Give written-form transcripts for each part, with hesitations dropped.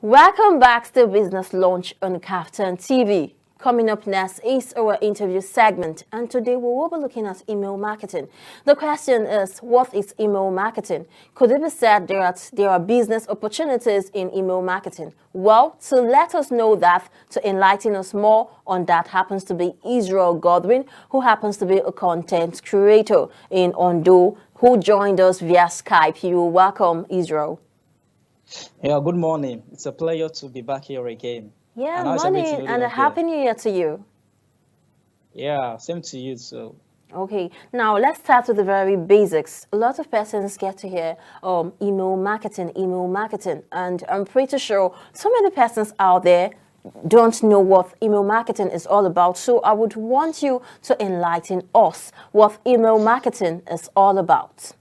Welcome back to Business Launch on KAFTAN TV. Coming up next is our interview segment, and today we will be looking at email marketing. The question is, what is email marketing? Could it be said that there are business opportunities in email marketing? Well, to let us know that, to enlighten us more on that, happens to be Israel Godwin, who happens to be a content creator in Ondo, who joined us via Skype. You're welcome, Israel. Yeah, good morning. It's a pleasure to be back here again. Yeah, morning and a happy new year to you. Yeah, same to you too. Okay, now let's start with the very basics. A lot of persons get to hear email marketing, and I'm pretty sure so many persons out there don't know what email marketing is all about. So I would want you to enlighten us what email marketing is all about.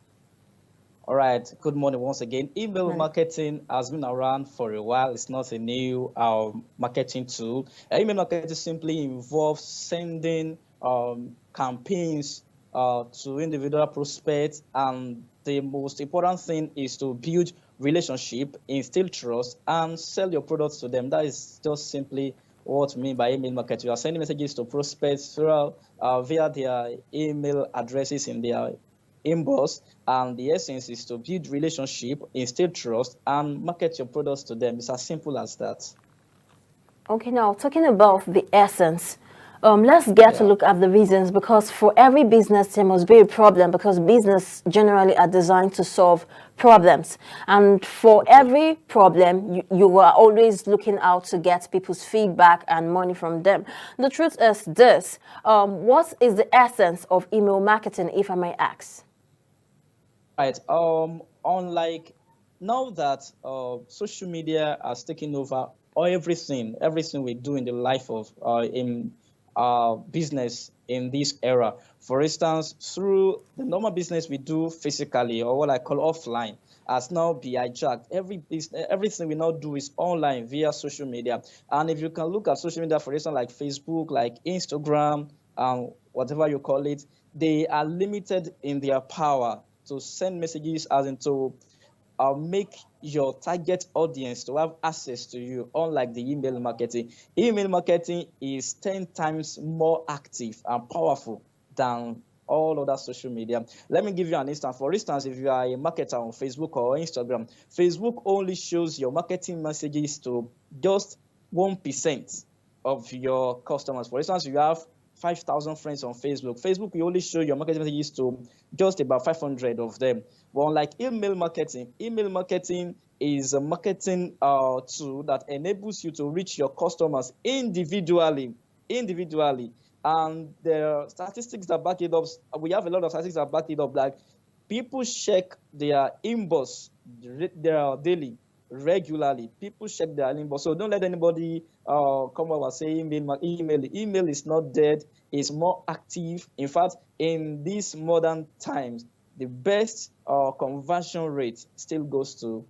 All right, good morning once again. Email marketing has been around for a while. It's not a new marketing tool. Email marketing simply involves sending campaigns to individual prospects, and the most important thing is to build relationship, instill trust, and sell your products to them. That is just simply what we mean by email marketing. You are sending messages to prospects via their email addresses in their inbox, and the essence is to build relationship, instill trust, and market your products to them. It's as simple as that. Okay, now talking about the essence, let's get to look at the reasons, because for every business there must be a problem, because business generally are designed to solve problems, and for every problem you are always looking out to get people's feedback and money from them. The truth is this, what is the essence of email marketing, if I may ask? Right. Unlike now that social media has taken over everything we do in the life of in business in this era. For instance, through the normal business we do physically, or what I call offline, has now been hijacked. Everything we now do is online via social media. And if you can look at social media, for instance, like Facebook, like Instagram, whatever you call it, they are limited in their power to send messages, as in to make your target audience to have access to you, unlike the email marketing. Email marketing is 10 times more active and powerful than all other social media. Let me give you an instance. For instance, if you are a marketer on Facebook or Instagram, Facebook only shows your marketing messages to just 1% of your customers. For instance, you have 5,000 friends on Facebook. Facebook will only show your marketing messages to just about 500 of them. But unlike email marketing is a marketing tool that enables you to reach your customers individually. And there are statistics that back it up. We have a lot of statistics that back it up. Like, people check their inbox daily, regularly. People check their inbox. So don't let anybody come up and say email is not dead. It's more active. In fact, in these modern times, the best conversion rate still goes to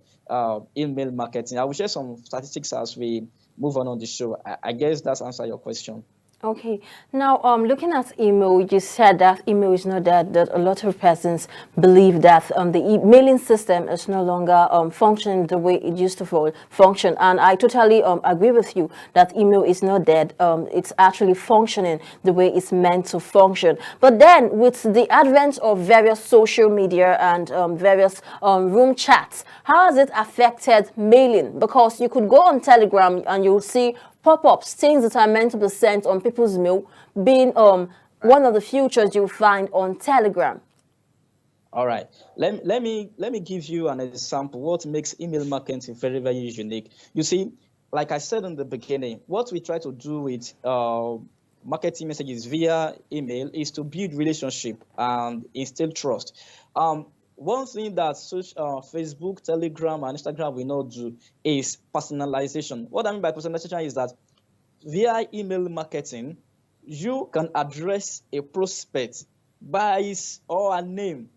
email marketing. I will share some statistics as we move on the show. I guess that's answer your question. Okay. Now, looking at email, you said that email is not dead, that a lot of persons believe that the mailing system is no longer functioning the way it used to function. And I totally agree with you that email is not dead. It's actually functioning the way it's meant to function. But then, with the advent of various social media and various room chats, how has it affected mailing? Because you could go on Telegram and you'll see pop-ups, things that are meant to be sent on people's mail, being one of the features you'll find on Telegram. All right. Let me give you an example. What makes email marketing very, very unique? You see, like I said in the beginning, what we try to do with marketing messages via email is to build relationship and instill trust. One thing that Facebook, Telegram, and Instagram will not do is personalization. What I mean by personalization is that via email marketing, you can address a prospect by his or her name,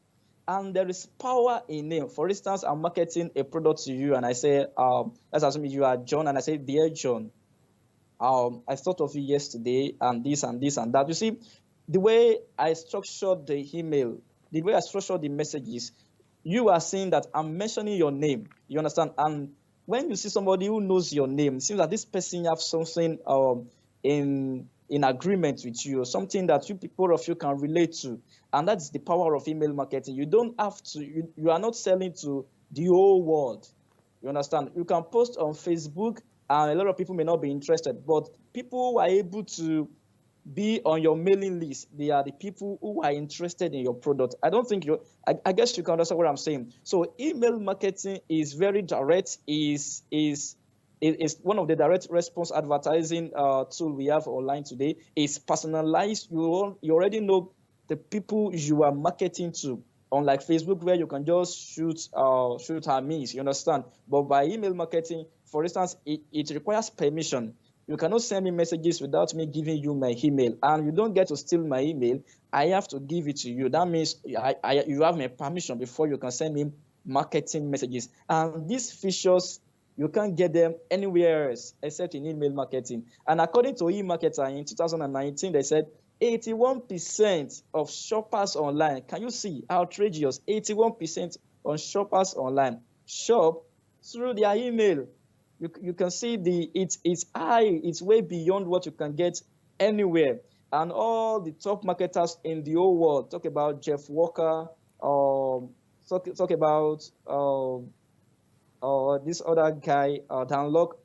and there is power in name. For instance, I'm marketing a product to you, and I say, let's assume you are John, and I say, dear John, I thought of you yesterday, and this and this and that. You see, the way I structured the email, the way I structured the messages, you are saying that I'm mentioning your name. You understand? And when you see somebody who knows your name, it seems that this person have something in agreement with you, or something that you people of you can relate to. And that's the power of email marketing. You don't have to, you are not selling to the whole world. You understand? You can post on Facebook and a lot of people may not be interested, but people who are able to be on your mailing list, they are the people who are interested in your product. I don't think I guess you can understand what I'm saying. So email marketing is very direct, is one of the direct response advertising tool we have online today. It's personalized. You already know the people you are marketing to. Unlike Facebook, where you can just shoot her miss, you understand? But by email marketing, for instance, it requires permission. You cannot send me messages without me giving you my email, and you don't get to steal my email. I have to give it to you. That means you have my permission before you can send me marketing messages. And these features, you can't get them anywhere else except in email marketing. And according to eMarketer in 2019, they said 81% of shoppers online, can you see, outrageous, 81% on shoppers online shop through their email. You can see it's high, it's way beyond what you can get anywhere. And all the top marketers in the whole world, talk about Jeff Walker, talk about this other guy, Dan Lok,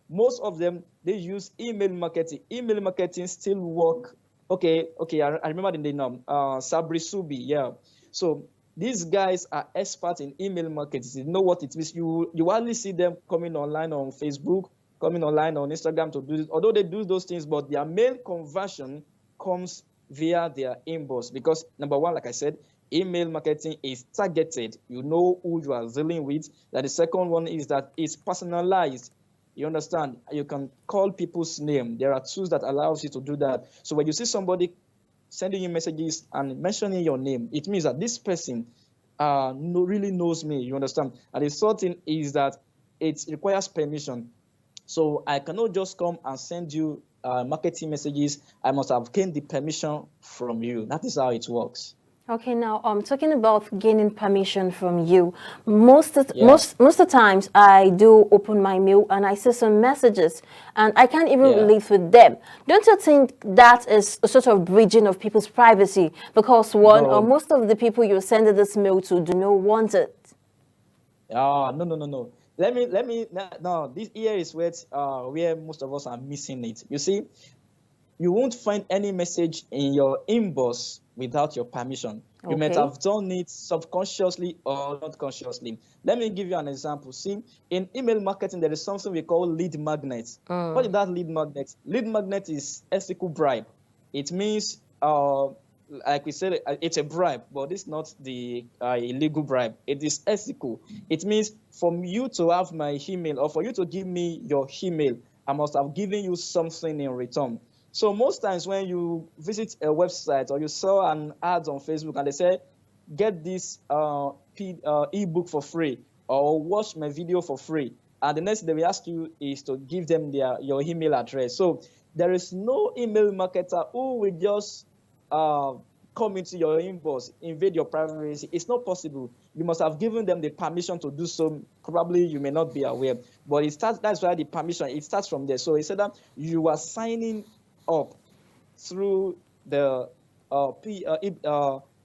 most of them, they use email marketing. Email marketing still work. Okay, I remember the name, Sabri Subi, yeah. So these guys are experts in email marketing. They know what it means. You hardly see them coming online on Facebook, coming online on Instagram to do this. Although they do those things, but their mail conversion comes via their inbox. Because number one, like I said, email marketing is targeted. You know who you are dealing with. And the second one is that it's personalized. You understand? You can call people's name. There are tools that allows you to do that. So when you see somebody sending you messages and mentioning your name, it means that this person really knows me. You understand? And the third thing is that it requires permission. So I cannot just come and send you marketing messages. I must have gained the permission from you. That is how it works. Okay, now talking about gaining permission from you, most of the times I do open my mail and I see some messages and I can't even relate with them. Don't you think that is a sort of breaching of people's privacy? Because most of the people you're sending this mail to do not want it. No. Let me. No, this here is where most of us are missing it. You see, you won't find any message in your inbox without your permission. You might have done it subconsciously or not consciously. Let me give you an example. See, in email marketing, there is something we call lead magnet. What is that lead magnet? Lead magnet is ethical bribe. It means, like we said, it's a bribe, but it's not the illegal bribe. It is ethical. It means for you to have my email or for you to give me your email, I must have given you something in return. So most times when you visit a website or you saw an ad on Facebook and they say, get this ebook for free or watch my video for free, and the next thing they will ask you is to give them your email address. So there is no email marketer who will just come into your inbox, invade your privacy. It's not possible. You must have given them the permission to do so. Probably you may not be aware, but that's why the permission, it starts from there. So he said that you are signing up through the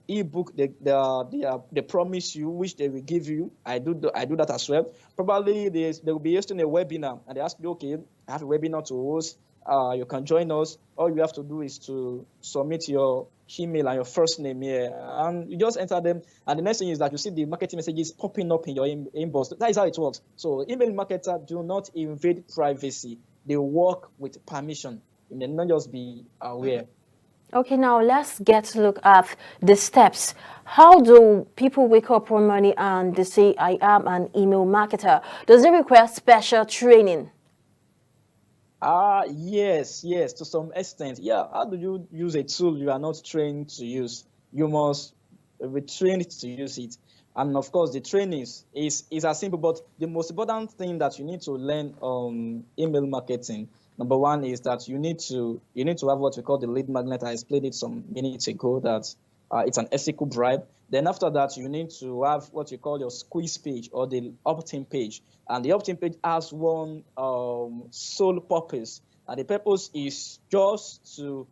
ebook, they promise you, which they will give you. I do that as well. Probably they will be hosting a webinar and they ask you, okay, I have a webinar to host. You can join us. All you have to do is to submit your email and your first name here, and you just enter them. And the next thing is that you see the marketing messages popping up in your inbox. That is how it works. So email marketers do not invade privacy. They work with permission. You may not just be aware. Okay, now let's get a look at the steps. How do people wake up one morning and they say, I am an email marketer? Does it require special training? Yes, to some extent. Yeah, how do you use a tool you are not trained to use? You must be trained to use it. And of course, the training is as simple, but the most important thing that you need to learn on email marketing, number one, is that you need to have what we call the lead magnet. I explained it some minutes ago, that it's an ethical bribe. Then after that, you need to have what you call your squeeze page or the opt-in page. And the opt-in page has one sole purpose. And the purpose is just to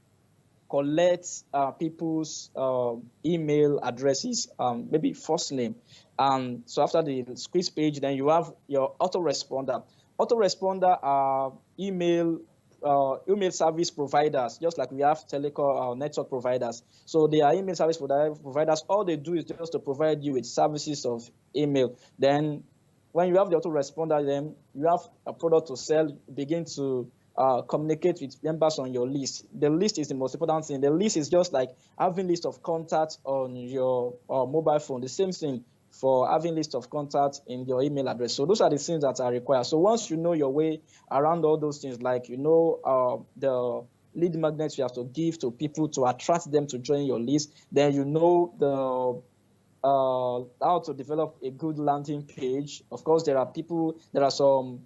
collect people's email addresses, maybe first name. And so after the squeeze page, then you have your autoresponder. Autoresponder are email service providers, just like we have telecom network providers. So they are email service providers. All they do is just to provide you with services of email. Then when you have the autoresponder, then you have a product to sell, begin to communicate with members on your list. The list is the most important thing. The list is just like having list of contacts on your mobile phone. The same thing for having list of contacts in your email address. So those are the things that are required. So once you know your way around all those things, like you know the lead magnets you have to give to people to attract them to join your list, then you know the how to develop a good landing page. Of course, there are some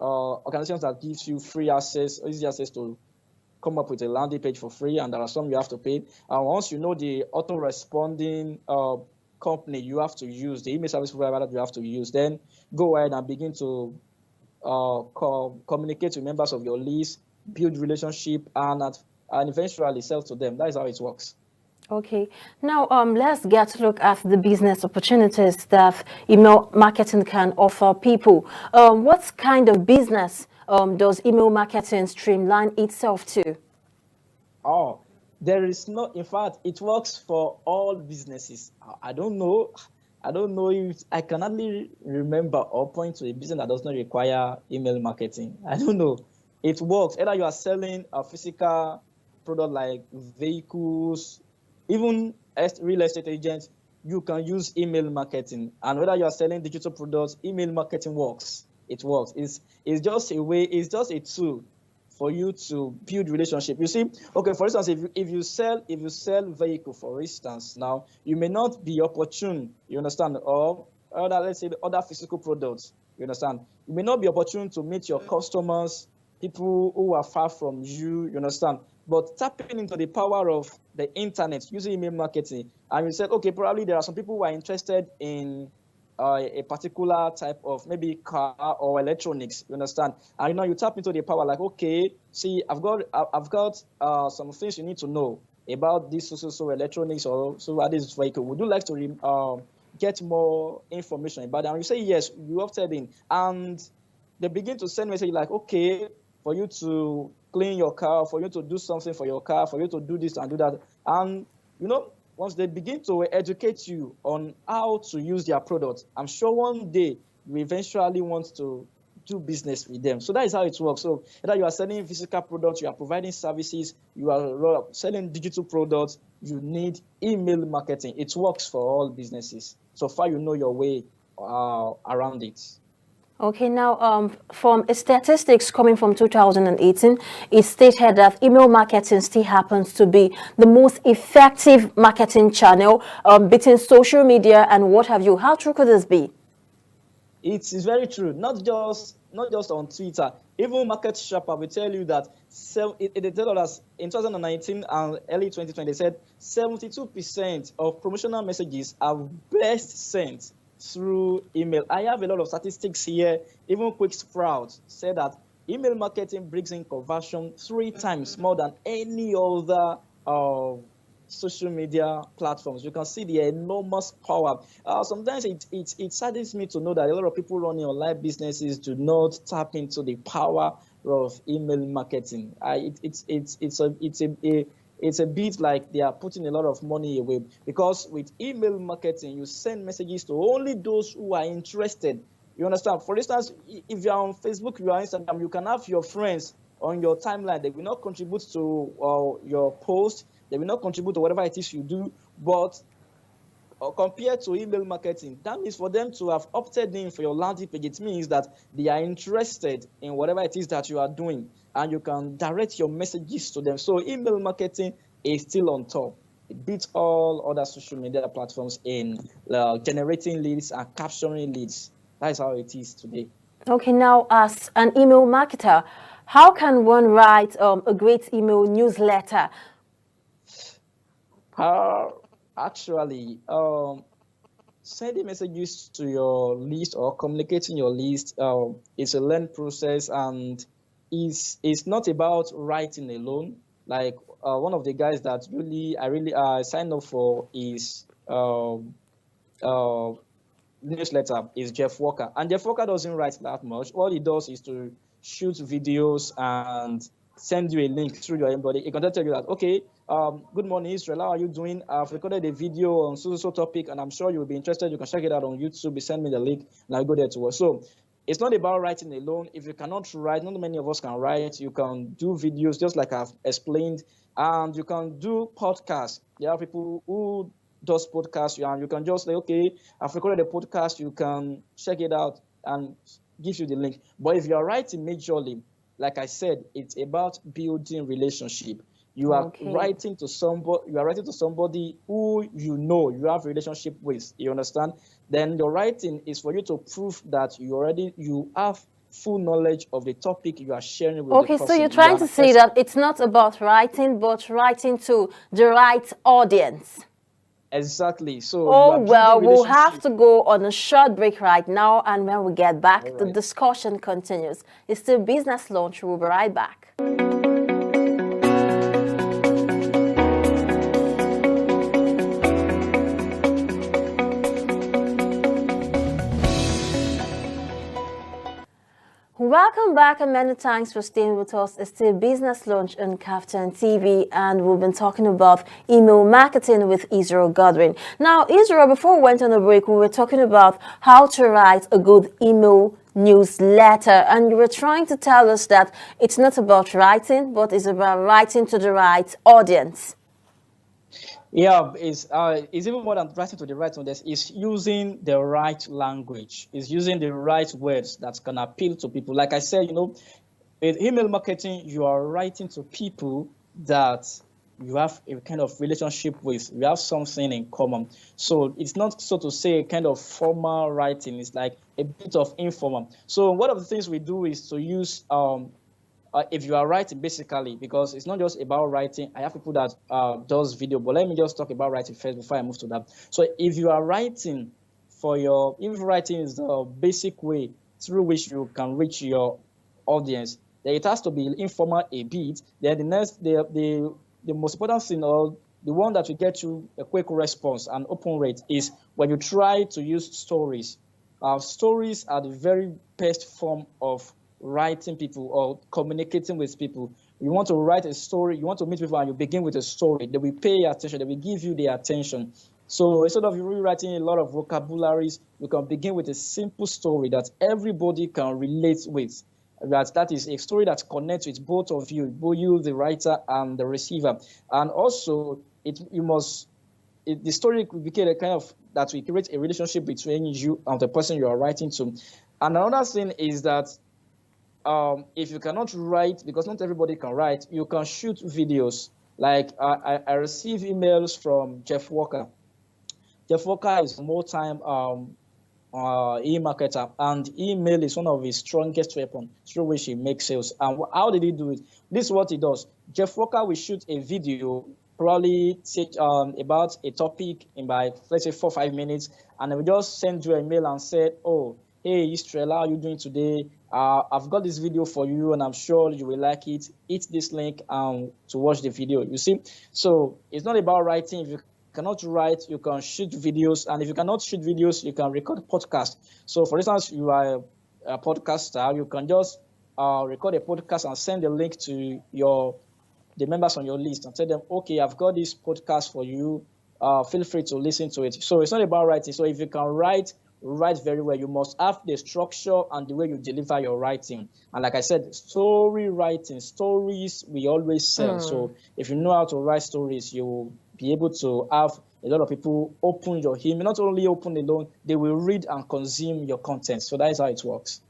organizations that gives you free access, easy access to come up with a landing page for free, and there are some you have to pay. And once you know the auto-responding company you have to use, the email service provider that you have to use, then go ahead and begin to communicate with members of your list, build relationship, and eventually sell to them. That is how it works. Okay, now let's get to look at the business opportunities that email marketing can offer people. What kind of business does email marketing streamline itself to? Oh, there is no, in fact, it works for all businesses. I don't know if I can hardly remember or point to a business that does not require email marketing. I don't know. It works. Either you are selling a physical product like vehicles, even as real estate agents, you can use email marketing. And whether you are selling digital products, email marketing works. It works. It's just a way, it's just a tool for you to build relationship. You see, okay, for instance, if you sell vehicle, for instance, now you may not be opportune, you understand, or other, let's say, other physical products, you understand. You may not be opportune to meet your customers, people who are far from you, you understand. But tapping into the power of the internet using email marketing, and you said, okay, probably there are some people who are interested in a particular type of maybe car or electronics, you understand? And you know, you tap into the power like, okay, see, I've got some things you need to know about this so electronics or so about this vehicle. Would you like to get more information about it? And you say yes, you opted in, and they begin to send message like, okay, for you to clean your car, for you to do something for your car, for you to do this and do that. And you know, once they begin to educate you on how to use their product, I'm sure one day you eventually want to do business with them. So that is how it works. So whether you are selling physical products, you are providing services, you are selling digital products, you need email marketing. It works for all businesses. So far, you know your way around it. Okay, now from statistics coming from 2018, it stated that email marketing still happens to be the most effective marketing channel between social media and what have you. How true could this be? It is very true. Not just on Twitter. Even Market Shopper will tell you that they tell us in 2019 and early 2020, they said 72% of promotional messages are best sent through email. I have a lot of statistics here. Even Quick Sprout said that email marketing brings in conversion 3 times more than any other social media platforms. You can see the enormous power. Sometimes it saddens me to know that a lot of people running online businesses do not tap into the power of email marketing. It's a bit like they are putting a lot of money away, because with email marketing, you send messages to only those who are interested. You understand? For instance, if you are on Facebook, you are on Instagram, you can have your friends on your timeline. They will not contribute to your post. They will not contribute to whatever it is you do. But compared to email marketing, that means for them to have opted in for your landing page, it means that they are interested in whatever it is that you are doing, and you can direct your messages to them. So email marketing is still on top. It beats all other social media platforms in generating leads and capturing leads. That is how it is today. Okay, now as an email marketer, how can one write a great email newsletter? Actually, sending messages to your list or communicating your list is a learned process, and is not about writing alone. Like one of the guys that really signed up for is uh, newsletter is Jeff Walker, and Jeff Walker doesn't write that much. All he does is to shoot videos and send you a link through your embody. He can tell you that, okay, good morning, Israel. How are you doing? I've recorded a video on so topic, and I'm sure you will be interested. You can check it out on YouTube. You send me the link, and I'll go there to work. So it's not about writing alone. If you cannot write, not many of us can write. You can do videos, just like I've explained, and you can do podcasts. There are people who does podcasts, and you can just say, okay, I've recorded a podcast. You can check it out and give you the link. But if you are writing majorly, like I said, it's about building relationship. You are writing to somebody. You are writing to somebody who you have a relationship with. You understand? Then your writing is for you to prove that you have full knowledge of the topic you are sharing with the person. Okay, so you're trying to say that it's not about writing, but writing to the right audience. Exactly. So oh well, we'll have to go on a short break right now, and when we get back, the discussion continues. It's still Business Launch. We'll be right back. Welcome back, and many thanks for staying with us. It's still Business Launch on KAFTAN TV, and we've been talking about email marketing with Israel Godwin. Now, Israel, before we went on a break, we were talking about how to write a good email newsletter, and you were trying to tell us that it's not about writing, but it's about writing to the right audience. Yeah, it's even more than writing to the right audience. It's using the right language. It's using the right words that can appeal to people. Like I said, in email marketing, you are writing to people that you have a kind of relationship with. You have something in common. So it's not, so to say, a kind of formal writing. It's like a bit of informal. So one of the things we do is to use if you are writing, basically, because it's not just about writing. I have people that does video, but let me just talk about writing first before I move to that. So if you are writing if writing is the basic way through which you can reach your audience, then it has to be informal a bit. Then the most important thing, or the one that will get you a quick response and open rate, is when you try to use stories. Stories are the very best form of writing people or communicating with people. You want to write a story, you want to meet people, and you begin with a story. They will pay attention, they will give you their attention. So instead of you rewriting a lot of vocabularies, you can begin with a simple story that everybody can relate with. That is a story that connects with both of you, both you, the writer, and the receiver. And also, the story could become a kind of that will create a relationship between you and the person you are writing to. And another thing is that if you cannot write, because not everybody can write, you can shoot videos. Like I receive emails from Jeff Walker. Jeff Walker is a more-time e-marketer, and email is one of his strongest weapons through which he makes sales. And how did he do it? This is what he does. Jeff Walker will shoot a video, probably about a topic in by, let's say, 4 or 5 minutes, and then we just send you a mail and say, oh, hey, Israel, how are you doing today? I've got this video for you, and I'm sure you will like it. Hit this link to watch the video. You see? So it's not about writing. If you cannot write, you can shoot videos. And if you cannot shoot videos, you can record podcasts. So, for instance, you are a podcaster. You can just record a podcast and send a link to the members on your list and tell them, okay, I've got this podcast for you. Feel free to listen to it. So it's not about writing. So if you can write very well, you must have the structure and the way you deliver your writing. And like I said, stories we always sell. So if you know how to write stories, you will be able to have a lot of people open your email. Not only open alone, they will read and consume your content. So that is how it works.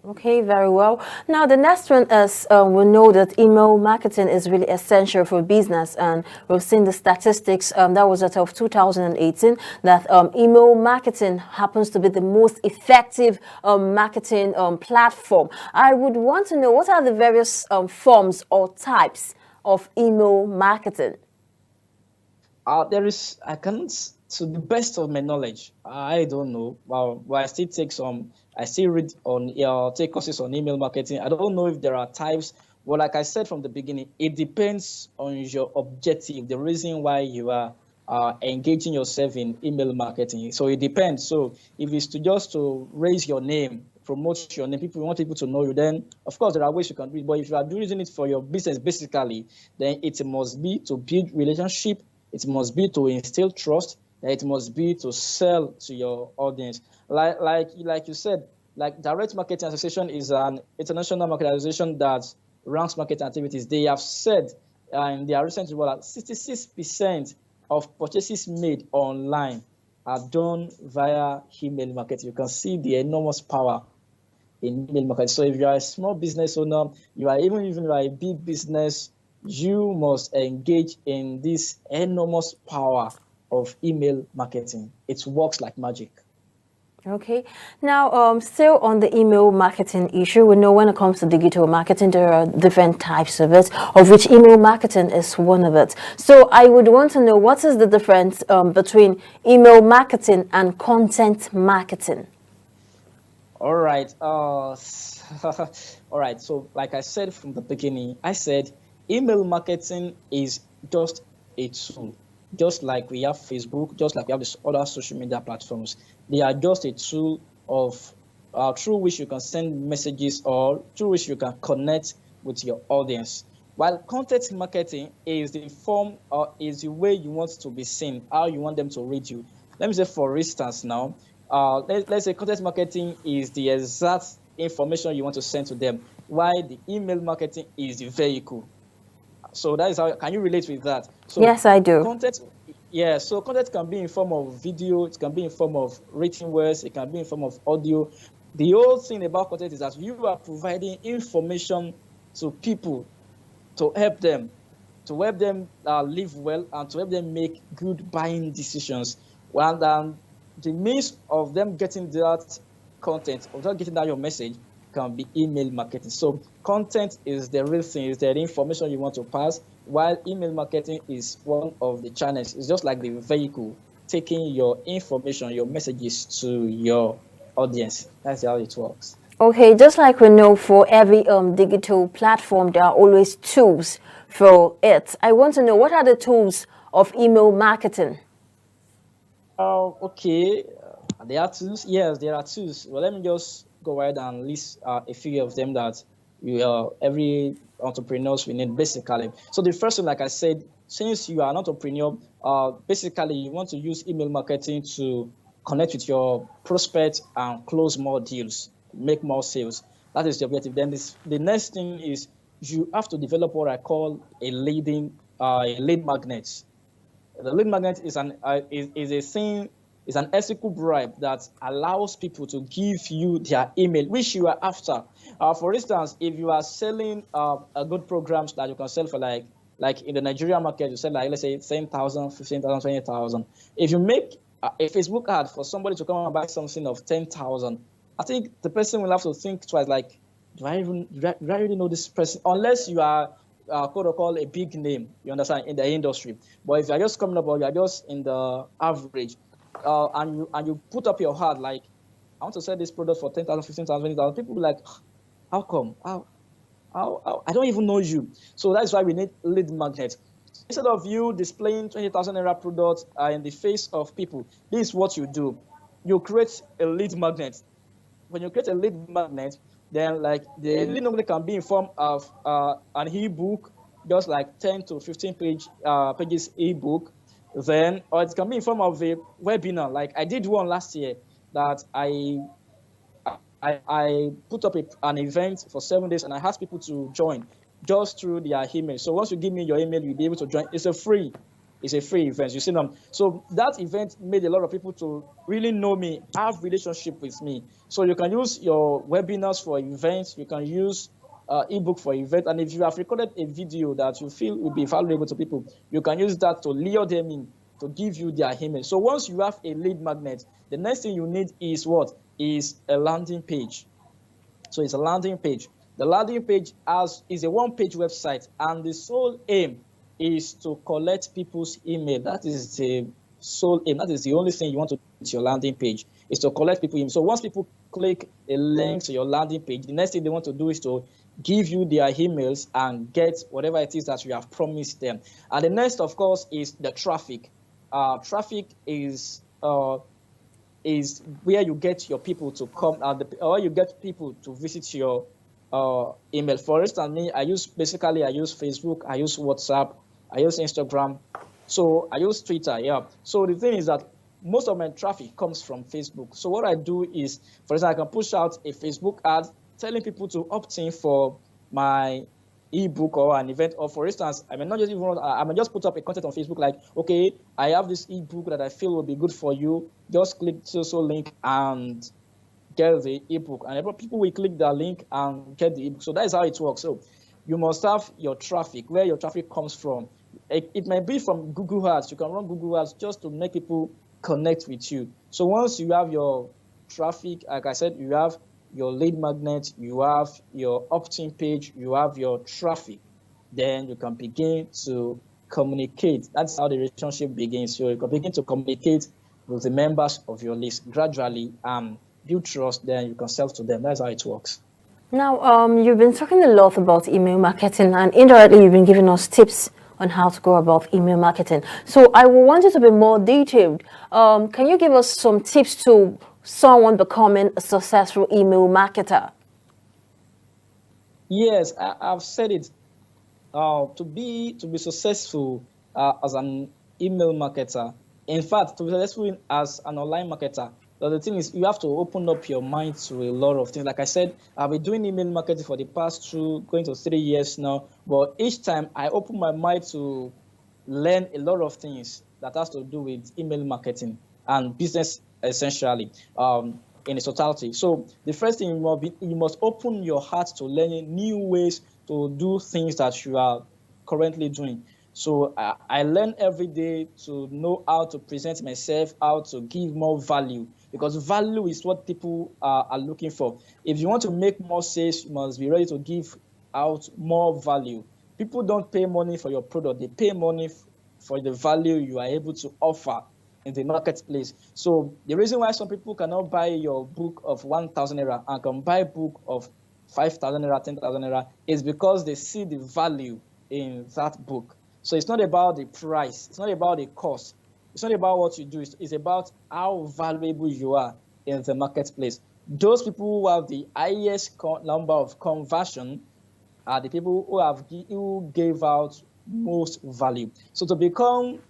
Okay, very well. Now, the next one is we know that email marketing is really essential for business, and we've seen the statistics that was out of 2018 that email marketing happens to be the most effective marketing platform. I would want to know, what are the various forms or types of email marketing? There is, I can't, to the best of my knowledge, I don't know. Well, I still take some, I still read on, take courses on email marketing. I don't know if there are types. Well, like I said from the beginning, it depends on your objective, the reason why you are engaging yourself in email marketing. So it depends. So if it's to just to raise your name, promote your name, people want people to know you, then of course there are ways you can do it. But if you are doing it for your business, basically, then it must be to build relationship. It must be to instill trust. It must be to sell to your audience. Like you said, like Direct Marketing Association is an international market association that ranks market activities. They have said in their recent report that 66% of purchases made online are done via email marketing. You can see the enormous power in email marketing. So if you are a small business owner, you are even if you are a big business, you must engage in this enormous power of email marketing. It works like magic. Okay. Now, still on the email marketing issue, we know when it comes to digital marketing, there are different types of it, of which email marketing is one of it. So I would want to know, what is the difference between email marketing and content marketing? All right. All right. So like I said from the beginning, I said email marketing is just a tool. Just like we have Facebook, just like we have these other social media platforms, they are just a tool of through which you can send messages or through which you can connect with your audience. While content marketing is the form or is the way you want to be seen, how you want them to read you. Let me say, for instance, now, let's say content marketing is the exact information you want to send to them, while the email marketing is the vehicle. So that is how, can you relate with that? So yes, I do. Content, yeah, so content can be in form of video, it can be in form of written words, it can be in form of audio. The whole thing about content is that you are providing information to people to help them live well and to help them make good buying decisions. Well, the means of them getting that content, of getting that your message, can be email marketing. So content is the real thing, is the information you want to pass, while email marketing is one of the channels. It's just like the vehicle taking your information, your messages to your audience. That's how it works. Okay, just like we know, for every digital platform, there are always tools for it. I want to know, what are the tools of email marketing? Okay, there are tools. Yes, there are tools. Well, let me just go ahead and list a few of them that every entrepreneurs will need, basically. So the first one, like I said, since you are an entrepreneur, basically you want to use email marketing to connect with your prospects and close more deals, make more sales. That is the objective. Then the next thing is you have to develop what I call a lead magnet. The lead magnet is an ethical bribe that allows people to give you their email, which you are after. For instance, if you are selling a good programs that you can sell for like in the Nigerian market, you sell like, let's say 10,000, 15,000, 20,000. If you make a Facebook ad for somebody to come and buy something of 10,000, I think the person will have to think twice, like, do I really know this person? Unless you are quote unquote a big name, you understand, in the industry. But if you're just coming up or you're just in the average, and you put up your heart, like, I want to sell this product for 10,000, 15,000, 20,000, people will be like, how come? How? I don't even know you. So that's why we need lead magnet. Instead of you displaying 20,000 naira products in the face of people, this is what you do. You create a lead magnet. When you create a lead magnet, then like the lead magnet can be in form of an ebook, just like 10 to 15 pages ebook. Then, or it can be in form of a webinar. Like I did one last year that I put up an event for 7 days, and I asked people to join just through their email. So once you give me your email, you'll be able to join. It's a free event. You see them. So that event made a lot of people to really know me, have relationship with me. So you can use your webinars for events. You can use ebook for event, and if you have recorded a video that you feel will be valuable to people, you can use that to lure them in, to give you their email. So once you have a lead magnet, the next thing you need is what? Is a landing page. So it's a landing page. The landing page is a one-page website, and the sole aim is to collect people's email. That is the sole aim. That is the only thing you want to do with your landing page, is to collect people's email. So once people click a link to your landing page, the next thing they want to do is to give you their emails and get whatever it is that you have promised them. And the next, of course, is the traffic. Traffic is where you get your people to come, or you get people to visit your email. For instance, me, I use Facebook, I use WhatsApp, I use Instagram, so I use Twitter. Yeah. So the thing is that most of my traffic comes from Facebook. So what I do is, for example, I can push out a Facebook ad telling people to opt in for my ebook or an event. Or for instance, I may not just even I may just put up a content on Facebook like, okay, I have this ebook that I feel will be good for you. Just click so link and get the ebook, and people will click the link and get the ebook. So that is how it works. So you must have your traffic, where your traffic comes from. It may be from Google Ads. You can run Google Ads just to make people connect with you. So once you have your traffic, like I said, you have your lead magnet, you have your opt-in page, you have your traffic, then you can begin to communicate. That's how the relationship begins. So you can begin to communicate with the members of your list gradually, build trust, then you can sell to them. That's how it works. Now, you've been talking a lot about email marketing, and indirectly you've been giving us tips on how to go about email marketing. So I want you to be more detailed. Can you give us some tips to someone becoming a successful email marketer? Yes, I've said it. To be successful as an email marketer, in fact, to be successful as an online marketer, the thing is, you have to open up your mind to a lot of things. Like I said, I've been doing email marketing for the past going to 3 years now. But each time I open my mind to learn a lot of things that has to do with email marketing and business essentially in its totality. So the first thing you must open your heart to learning new ways to do things that you are currently doing. So I learn every day to know how to present myself, how to give more value, because value is what people are looking for. If you want to make more sales, you must be ready to give out more value. People don't pay money for your product. They pay money for the value you are able to offer in the marketplace. So the reason why some people cannot buy your book of 1,000 naira and can buy a book of 5,000 naira, 10,000 naira is because they see the value in that book. So it's not about the price. It's not about the cost. It's not about what you do. It's about how valuable you are in the marketplace. Those people who have the highest number of conversion are the people who gave out most value. So to become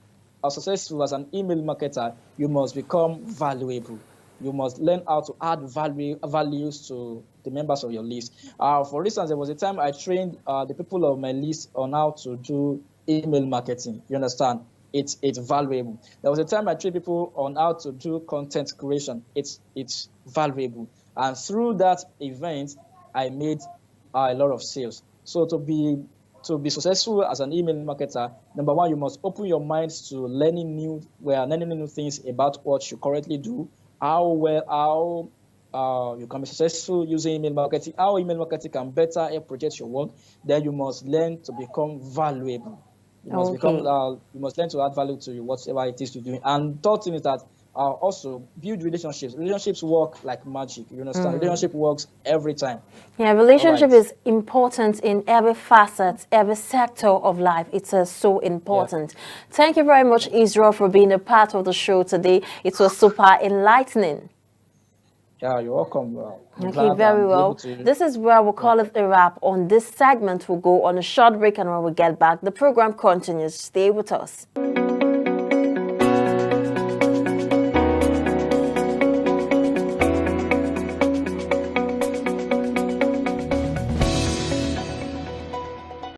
successful as an email marketer, you must become valuable. You must learn how to add values to the members of your list. For instance, there was a time I trained the people of my list on how to do email marketing. You understand? It's valuable. There was a time I trained people on how to do content creation. It's valuable. And through that event, I made a lot of sales. So to be successful as an email marketer, number one, you must open your mind to learning new things about what you currently do, how you can be successful using email marketing, how email marketing can better help project your work. Then you must learn to become valuable. You must you must learn to add value to whatever it is you're doing. And third thing is that also build relationships. Relationships work like magic. You understand? Relationship works every time. Yeah, relationship is important in every facet, every sector of life. It's so important. Yeah. Thank you very much, Israel, for being a part of the show today. It was super enlightening. Yeah, you're welcome. Okay, very well. This is where we'll call it a wrap on this segment. We'll go on a short break, and when we get back, the program continues. Stay with us.